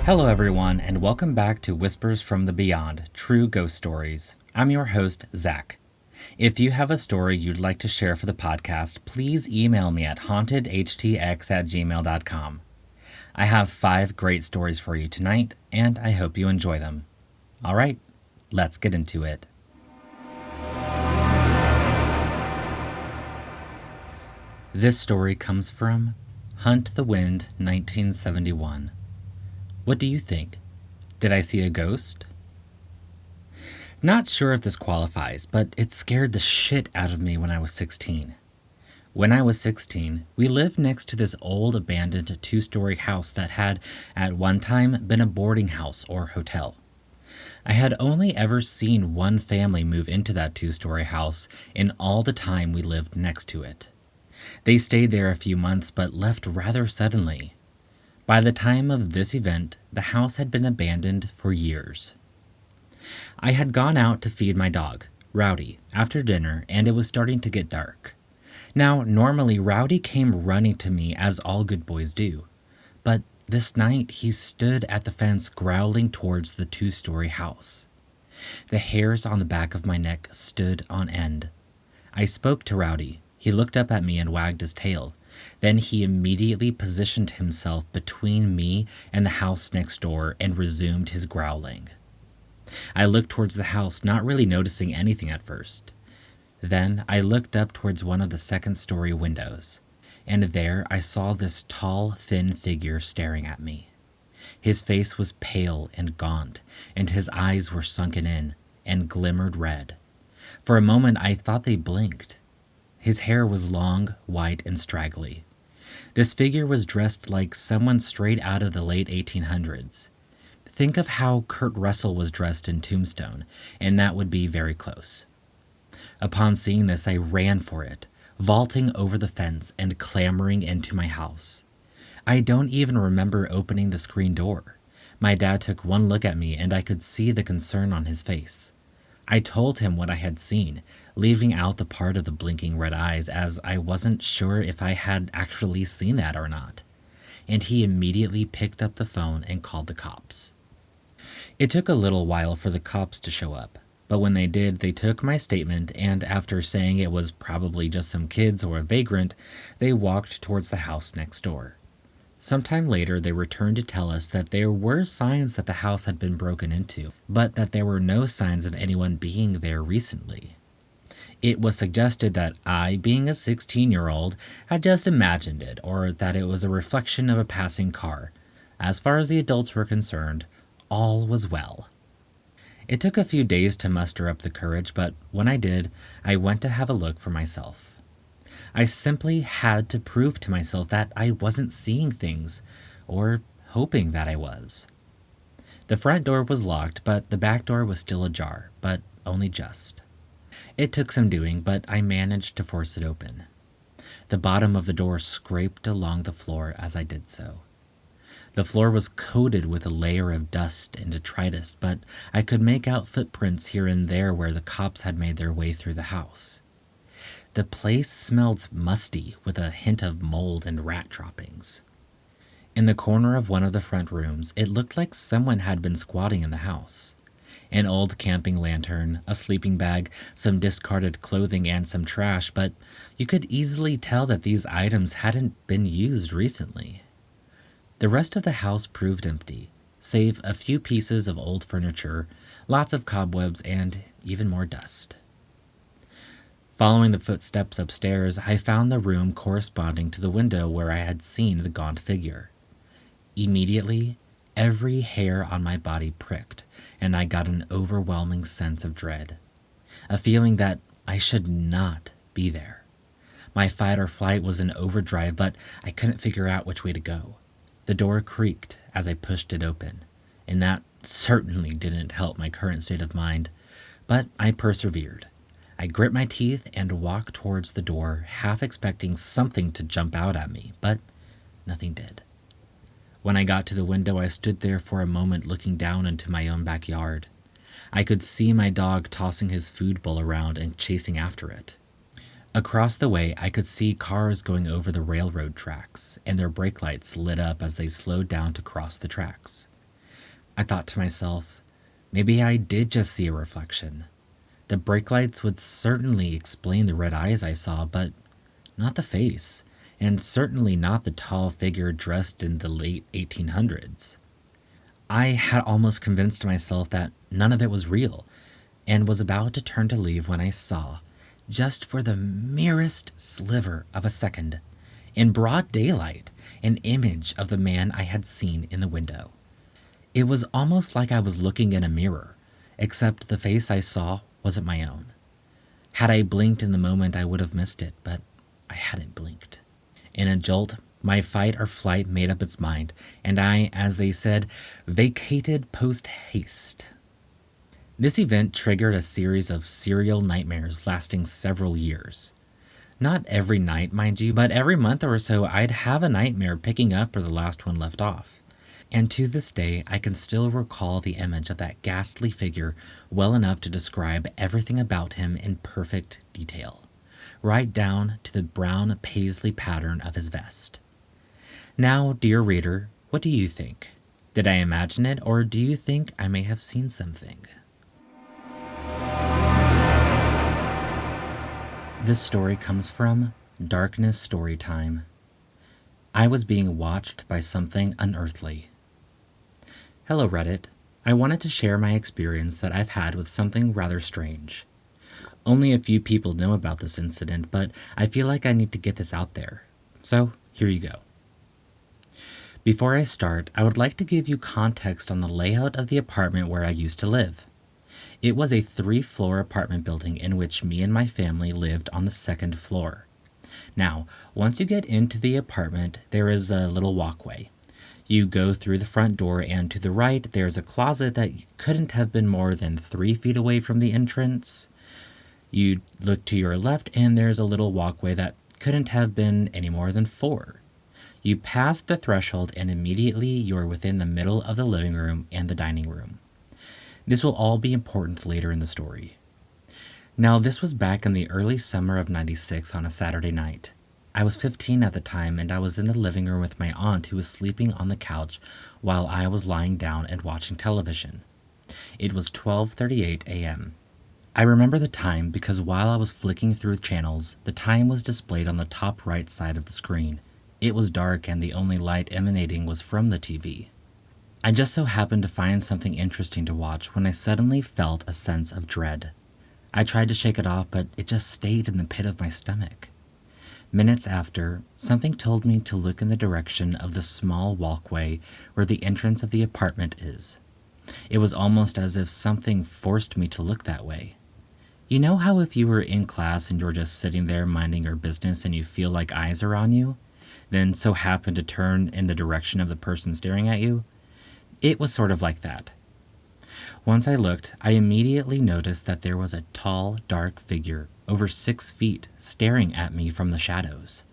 Hello, everyone, and welcome back to Whispers from the Beyond True Ghost Stories. I'm your host, Zach. If you have a story you'd like to share for the podcast, please email me at hauntedhtx@gmail.com. I have 5 great stories for you tonight, and I hope you enjoy them. All right, let's get into it. This story comes from Hunt the Wind, 1971. What do you think? Did I see a ghost? Not sure if this qualifies, but it scared the shit out of me when I was 16. When I was 16, we lived next to this old abandoned 2-story house that had, at one time, been a boarding house or hotel. I had only ever seen one family move into that 2-story house in all the time we lived next to it. They stayed there a few months but left rather suddenly. By the time of this event, the house had been abandoned for years. I had gone out to feed my dog, Rowdy, after dinner, and it was starting to get dark. Now, normally Rowdy came running to me as all good boys do, but this night he stood at the fence growling towards the 2-story house. The hairs on the back of my neck stood on end. I spoke to Rowdy. He looked up at me and wagged his tail. Then he immediately positioned himself between me and the house next door and resumed his growling. I looked towards the house, not really noticing anything at first. Then I looked up towards one of the 2nd-story windows, and there I saw this tall, thin figure staring at me. His face was pale and gaunt, and his eyes were sunken in and glimmered red. For a moment I thought they blinked. His hair was long, white, and straggly. This figure was dressed like someone straight out of the late 1800s. Think of how Kurt Russell was dressed in Tombstone, and that would be very close. Upon seeing this, I ran for it, vaulting over the fence and clambering into my house. I don't even remember opening the screen door. My dad took one look at me, and I could see the concern on his face. I told him what I had seen, leaving out the part of the blinking red eyes, as I wasn't sure if I had actually seen that or not. And he immediately picked up the phone and called the cops. It took a little while for the cops to show up, but when they did, they took my statement, and after saying it was probably just some kids or a vagrant, they walked towards the house next door. Sometime later, they returned to tell us that there were signs that the house had been broken into, but that there were no signs of anyone being there recently. It was suggested that I, being a 16-year-old, had just imagined it, or that it was a reflection of a passing car. As far as the adults were concerned, all was well. It took a few days to muster up the courage, but when I did, I went to have a look for myself. I simply had to prove to myself that I wasn't seeing things, or hoping that I was. The front door was locked, but the back door was still ajar, but only just. It took some doing, but I managed to force it open. The bottom of the door scraped along the floor as I did so. The floor was coated with a layer of dust and detritus, but I could make out footprints here and there where the cops had made their way through the house. The place smelled musty with a hint of mold and rat droppings. In the corner of one of the front rooms, it looked like someone had been squatting in the house. An old camping lantern, a sleeping bag, some discarded clothing, and some trash, but you could easily tell that these items hadn't been used recently. The rest of the house proved empty, save a few pieces of old furniture, lots of cobwebs, and even more dust. Following the footsteps upstairs, I found the room corresponding to the window where I had seen the gaunt figure. Immediately, every hair on my body pricked, and I got an overwhelming sense of dread. A feeling that I should not be there. My fight or flight was in overdrive, but I couldn't figure out which way to go. The door creaked as I pushed it open, and that certainly didn't help my current state of mind, but I persevered. I grit my teeth and walked towards the door, half expecting something to jump out at me, but nothing did. When I got to the window, I stood there for a moment looking down into my own backyard. I could see my dog tossing his food bowl around and chasing after it. Across the way, I could see cars going over the railroad tracks, and their brake lights lit up as they slowed down to cross the tracks. I thought to myself, maybe I did just see a reflection. The brake lights would certainly explain the red eyes I saw, but not the face, and certainly not the tall figure dressed in the late 1800s. I had almost convinced myself that none of it was real, and was about to turn to leave when I saw, just for the merest sliver of a second, in broad daylight, an image of the man I had seen in the window. It was almost like I was looking in a mirror, except the face I saw wasn't my own. Had I blinked in the moment, I would have missed it, but I hadn't blinked. In a jolt, my fight or flight made up its mind, and I, as they said, vacated post haste. This event triggered a series of serial nightmares lasting several years. Not every night, mind you, but every month or so I'd have a nightmare picking up where the last one left off. And to this day, I can still recall the image of that ghastly figure well enough to describe everything about him in perfect detail, right down to the brown paisley pattern of his vest. Now, dear reader, what do you think? Did I imagine it, or do you think I may have seen something? This story comes from darknessstorytime. I was being watched by something unearthly. Hello, Reddit. I wanted to share my experience that I've had with something rather strange. Only a few people know about this incident, but I feel like I need to get this out there. So, here you go. Before I start, I would like to give you context on the layout of the apartment where I used to live. It was a 3-floor apartment building in which me and my family lived on the 2nd floor. Now, once you get into the apartment, there is a little walkway. You go through the front door, and to the right, there's a closet that couldn't have been more than 3 feet away from the entrance. You look to your left, and there's a little walkway that couldn't have been any more than 4. You pass the threshold, and immediately you're within the middle of the living room and the dining room. This will all be important later in the story. Now, this was back in the early summer of '96 on a Saturday night. I was 15 at the time, and I was in the living room with my aunt who was sleeping on the couch while I was lying down and watching television. It was 12:38 a.m. I remember the time because while I was flicking through channels, the time was displayed on the top right side of the screen. It was dark, and the only light emanating was from the TV. I just so happened to find something interesting to watch when I suddenly felt a sense of dread. I tried to shake it off, but it just stayed in the pit of my stomach. Minutes after, something told me to look in the direction of the small walkway where the entrance of the apartment is. It was almost as if something forced me to look that way. You know how if you were in class and you're just sitting there minding your business and you feel like eyes are on you, then so happen to turn in the direction of the person staring at you? It was sort of like that. Once I looked, I immediately noticed that there was a tall, dark figure, over 6 feet, staring at me from the shadows.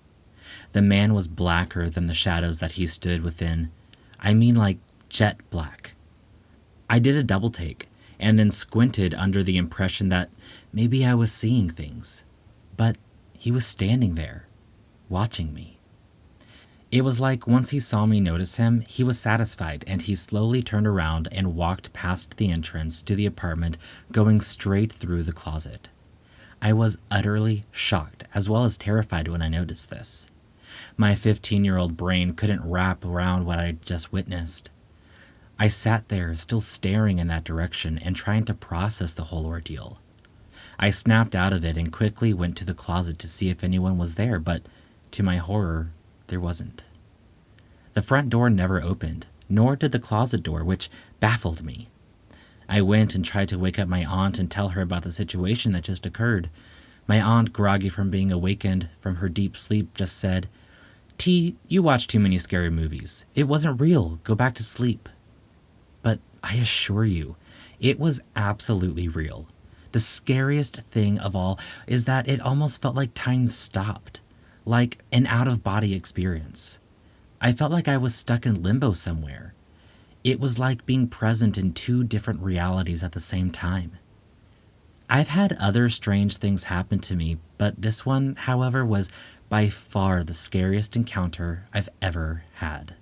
The man was blacker than the shadows that he stood within. I mean like jet black. I did a double take, and then squinted under the impression that maybe I was seeing things. But he was standing there, watching me. It was like once he saw me notice him, he was satisfied, and he slowly turned around and walked past the entrance to the apartment, going straight through the closet. I was utterly shocked, as well as terrified when I noticed this. My 15-year-old brain couldn't wrap around what I'd just witnessed. I sat there, still staring in that direction and trying to process the whole ordeal. I snapped out of it and quickly went to the closet to see if anyone was there, but to my horror, there wasn't. The front door never opened, nor did the closet door, which baffled me. I went and tried to wake up my aunt and tell her about the situation that just occurred. My aunt, groggy from being awakened from her deep sleep, just said, "T, you watch too many scary movies. It wasn't real. Go back to sleep." But I assure you, it was absolutely real. The scariest thing of all is that it almost felt like time stopped. Like an out-of-body experience. I felt like I was stuck in limbo somewhere. It was like being present in 2 different realities at the same time. I've had other strange things happen to me, but this one, however, was by far the scariest encounter I've ever had.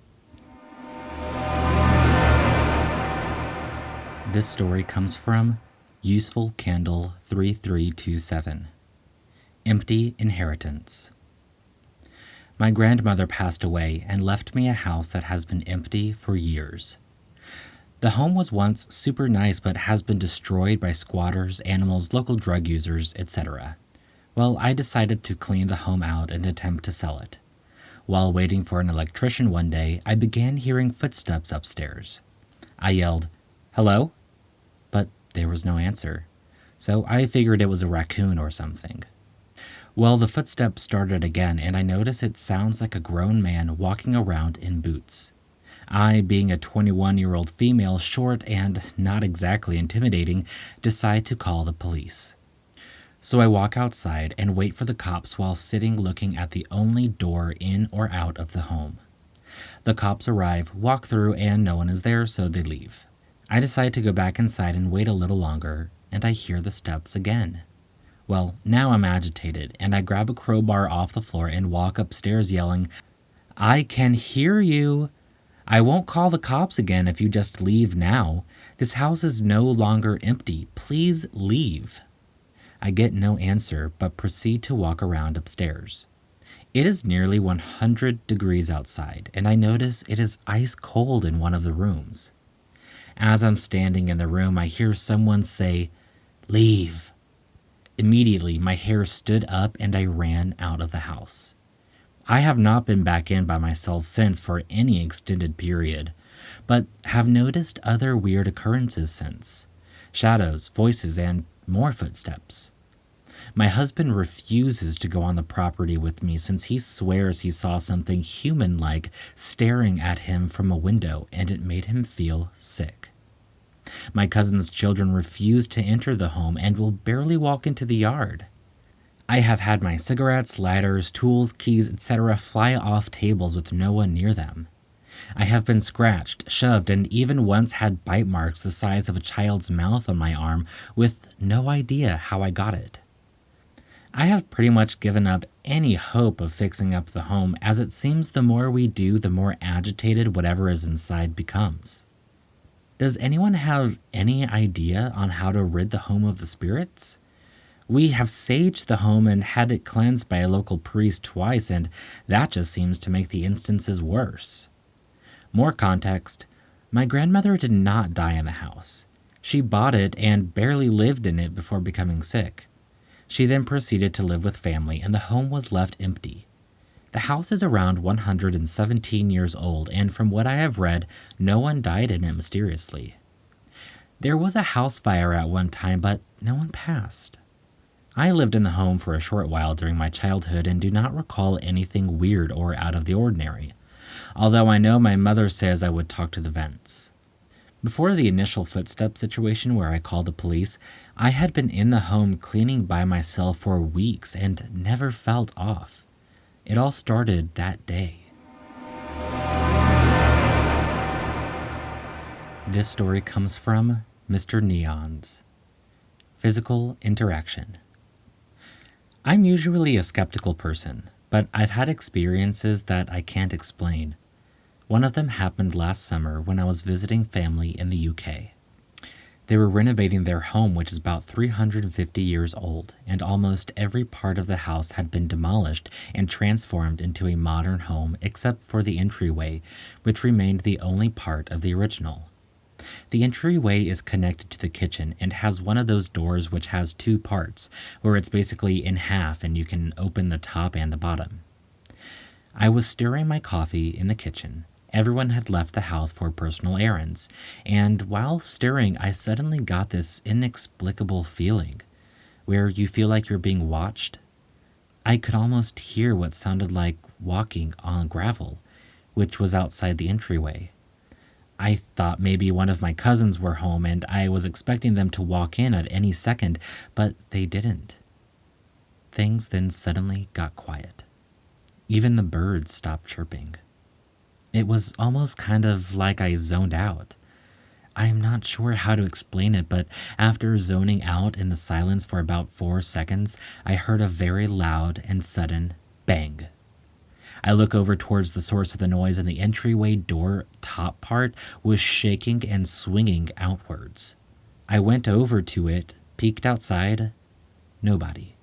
This story comes from Useful Candle 3327. Empty Inheritance. My grandmother passed away and left me a house that has been empty for years. The home was once super nice but has been destroyed by squatters, animals, local drug users, etc. Well, I decided to clean the home out and attempt to sell it. While waiting for an electrician one day, I began hearing footsteps upstairs. I yelled, "Hello?" But there was no answer, so I figured it was a raccoon or something. Well, the footsteps started again, and I noticed it sounds like a grown man walking around in boots. I, being a 21-year-old female, short and not exactly intimidating, decide to call the police. So I walk outside and wait for the cops while sitting looking at the only door in or out of the home. The cops arrive, walk through, and no one is there, so they leave. I decide to go back inside and wait a little longer, and I hear the steps again. Well, now I'm agitated, and I grab a crowbar off the floor and walk upstairs yelling, "I can hear you! I won't call the cops again if you just leave now. This house is no longer empty. Please leave." I get no answer, but proceed to walk around upstairs. It is nearly 100 degrees outside, and I notice it is ice cold in one of the rooms. As I'm standing in the room, I hear someone say, "Leave." Immediately, my hair stood up and I ran out of the house. I have not been back in by myself since for any extended period, but have noticed other weird occurrences since. Shadows, voices, and more footsteps. My husband refuses to go on the property with me since he swears he saw something human-like staring at him from a window and it made him feel sick. My cousin's children refuse to enter the home and will barely walk into the yard. I have had my cigarettes, lighters, tools, keys, etc. fly off tables with no one near them. I have been scratched, shoved, and even once had bite marks the size of a child's mouth on my arm with no idea how I got it. I have pretty much given up any hope of fixing up the home, as it seems the more we do, the more agitated whatever is inside becomes. Does anyone have any idea on how to rid the home of the spirits? We have saged the home and had it cleansed by a local priest twice, and that just seems to make the instances worse. More context, my grandmother did not die in the house. She bought it and barely lived in it before becoming sick. She then proceeded to live with family, and the home was left empty. The house is around 117 years old, and from what I have read, no one died in it mysteriously. There was a house fire at one time, but no one passed. I lived in the home for a short while during my childhood and do not recall anything weird or out of the ordinary, although I know my mother says I would talk to the vents. Before the initial footstep situation where I called the police, I had been in the home cleaning by myself for weeks and never felt off. It all started that day. This story comes from Mr. Neon's. Physical interaction. I'm usually a skeptical person, but I've had experiences that I can't explain. One of them happened last summer when I was visiting family in the UK. They were renovating their home, which is about 350 years old, and almost every part of the house had been demolished and transformed into a modern home except for the entryway, which remained the only part of the original. The entryway is connected to the kitchen and has one of those doors which has two parts, where it's basically in half and you can open the top and the bottom. I was stirring my coffee in the kitchen. Everyone had left the house for personal errands, and while stirring, I suddenly got this inexplicable feeling, where you feel like you're being watched. I could almost hear what sounded like walking on gravel, which was outside the entryway. I thought maybe one of my cousins were home and I was expecting them to walk in at any second, but they didn't. Things then suddenly got quiet. Even the birds stopped chirping. It was almost kind of like I zoned out. I'm not sure how to explain it, but after zoning out in the silence for about 4 seconds, I heard a very loud and sudden bang. I look over towards the source of the noise, and the entryway door top part was shaking and swinging outwards. I went over to it, peeked outside. Nobody.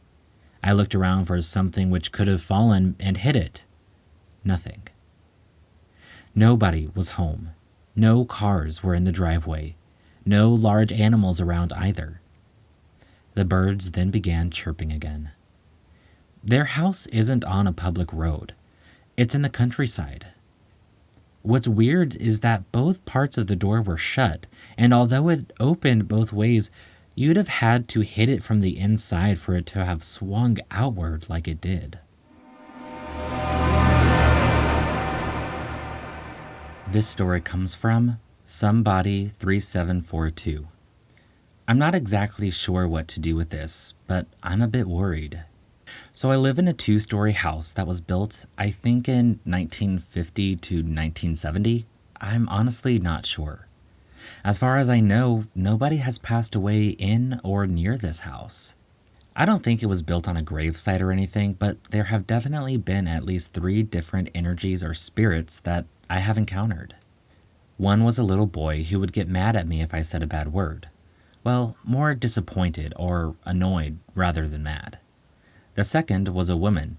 I looked around for something which could have fallen and hit it. Nothing. Nobody was home. No cars were in the driveway. No large animals around either. The birds then began chirping again. Their house isn't on a public road. It's in the countryside. What's weird is that both parts of the door were shut, and although it opened both ways, you'd have had to hit it from the inside for it to have swung outward like it did. This story comes from Somebody3742. I'm not exactly sure what to do with this, but I'm a bit worried. So I live in a 2-story house that was built, I think, in 1950 to 1970. I'm honestly not sure. As far as I know, nobody has passed away in or near this house. I don't think it was built on a gravesite or anything, but there have definitely been at least 3 different energies or spirits that I have encountered. One was a little boy who would get mad at me if I said a bad word. Well, more disappointed or annoyed rather than mad. The second was a woman.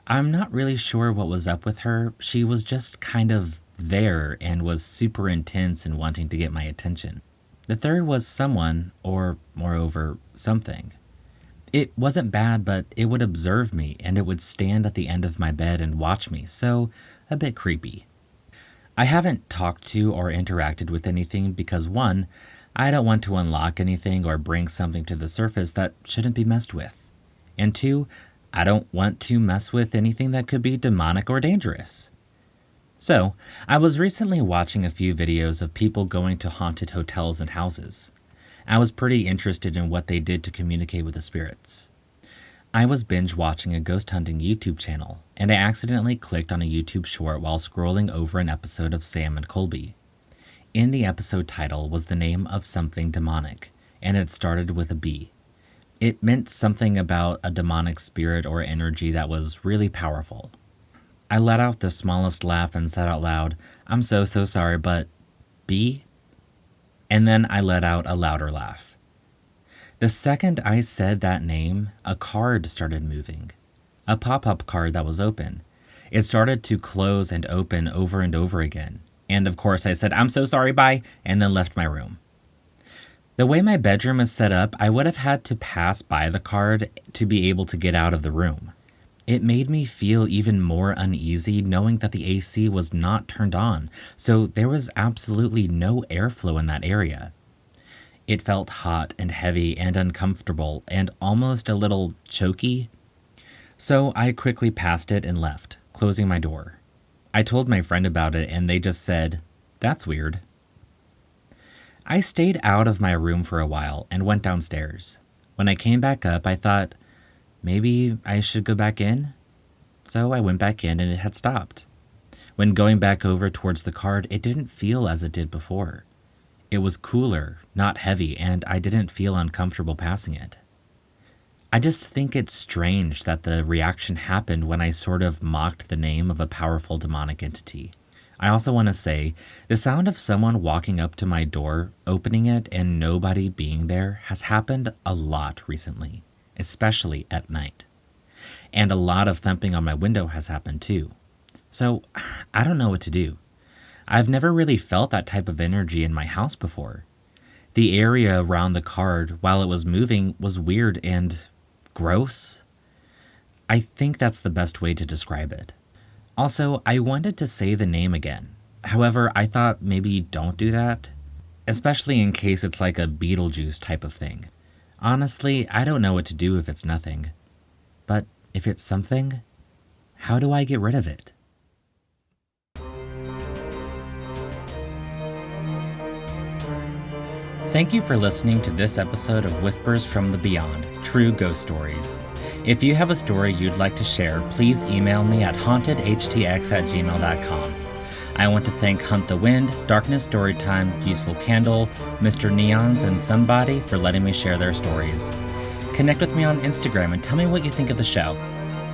I'm not really sure what was up with her. She was just kind of there and was super intense and wanting to get my attention. The third was someone, or moreover, something. It wasn't bad, but it would observe me and it would stand at the end of my bed and watch me, so a bit creepy. I haven't talked to or interacted with anything because 1, I don't want to unlock anything or bring something to the surface that shouldn't be messed with. And 2, I don't want to mess with anything that could be demonic or dangerous. So, I was recently watching a few videos of people going to haunted hotels and houses. I was pretty interested in what they did to communicate with the spirits. I was binge watching a ghost hunting YouTube channel, and I accidentally clicked on a YouTube short while scrolling over an episode of Sam and Colby. In the episode title was the name of something demonic, and it started with a B. It meant something about a demonic spirit or energy that was really powerful. I let out the smallest laugh and said out loud, "I'm so sorry, but B?" And then I let out a louder laugh. The second I said that name, a card started moving. A pop-up card that was open. It started to close and open over and over again. And of course I said, "I'm so sorry, bye," and then left my room. The way my bedroom is set up, I would have had to pass by the card to be able to get out of the room. It made me feel even more uneasy knowing that the AC was not turned on, so there was absolutely no airflow in that area. It felt hot and heavy and uncomfortable and almost a little choky. So I quickly passed it and left, closing my door. I told my friend about it and they just said, "That's weird." I stayed out of my room for a while and went downstairs. When I came back up, I thought, maybe I should go back in? So I went back in and it had stopped. When going back over towards the card, it didn't feel as it did before. It was cooler, not heavy, and I didn't feel uncomfortable passing it. I just think it's strange that the reaction happened when I sort of mocked the name of a powerful demonic entity. I also want to say, the sound of someone walking up to my door, opening it, and nobody being there has happened a lot recently, especially at night. And a lot of thumping on my window has happened too. So, I don't know what to do. I've never really felt that type of energy in my house before. The area around the card, while it was moving, was weird and gross. I think that's the best way to describe it. Also, I wanted to say the name again. However, I thought maybe don't do that, especially in case it's like a Beetlejuice type of thing. Honestly, I don't know what to do if it's nothing. But if it's something, how do I get rid of it? Thank you for listening to this episode of Whispers from the Beyond, True Ghost Stories. If you have a story you'd like to share, please email me at hauntedhtx@gmail.com. I want to thank Hunt the Wind, Darkness Storytime, Useful Candle, Mr. Neons, and Somebody for letting me share their stories. Connect with me on Instagram and tell me what you think of the show.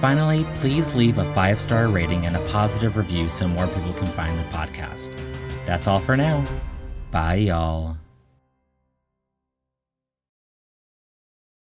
Finally, please leave a 5-star rating and a positive review so more people can find the podcast. That's all for now. Bye, y'all.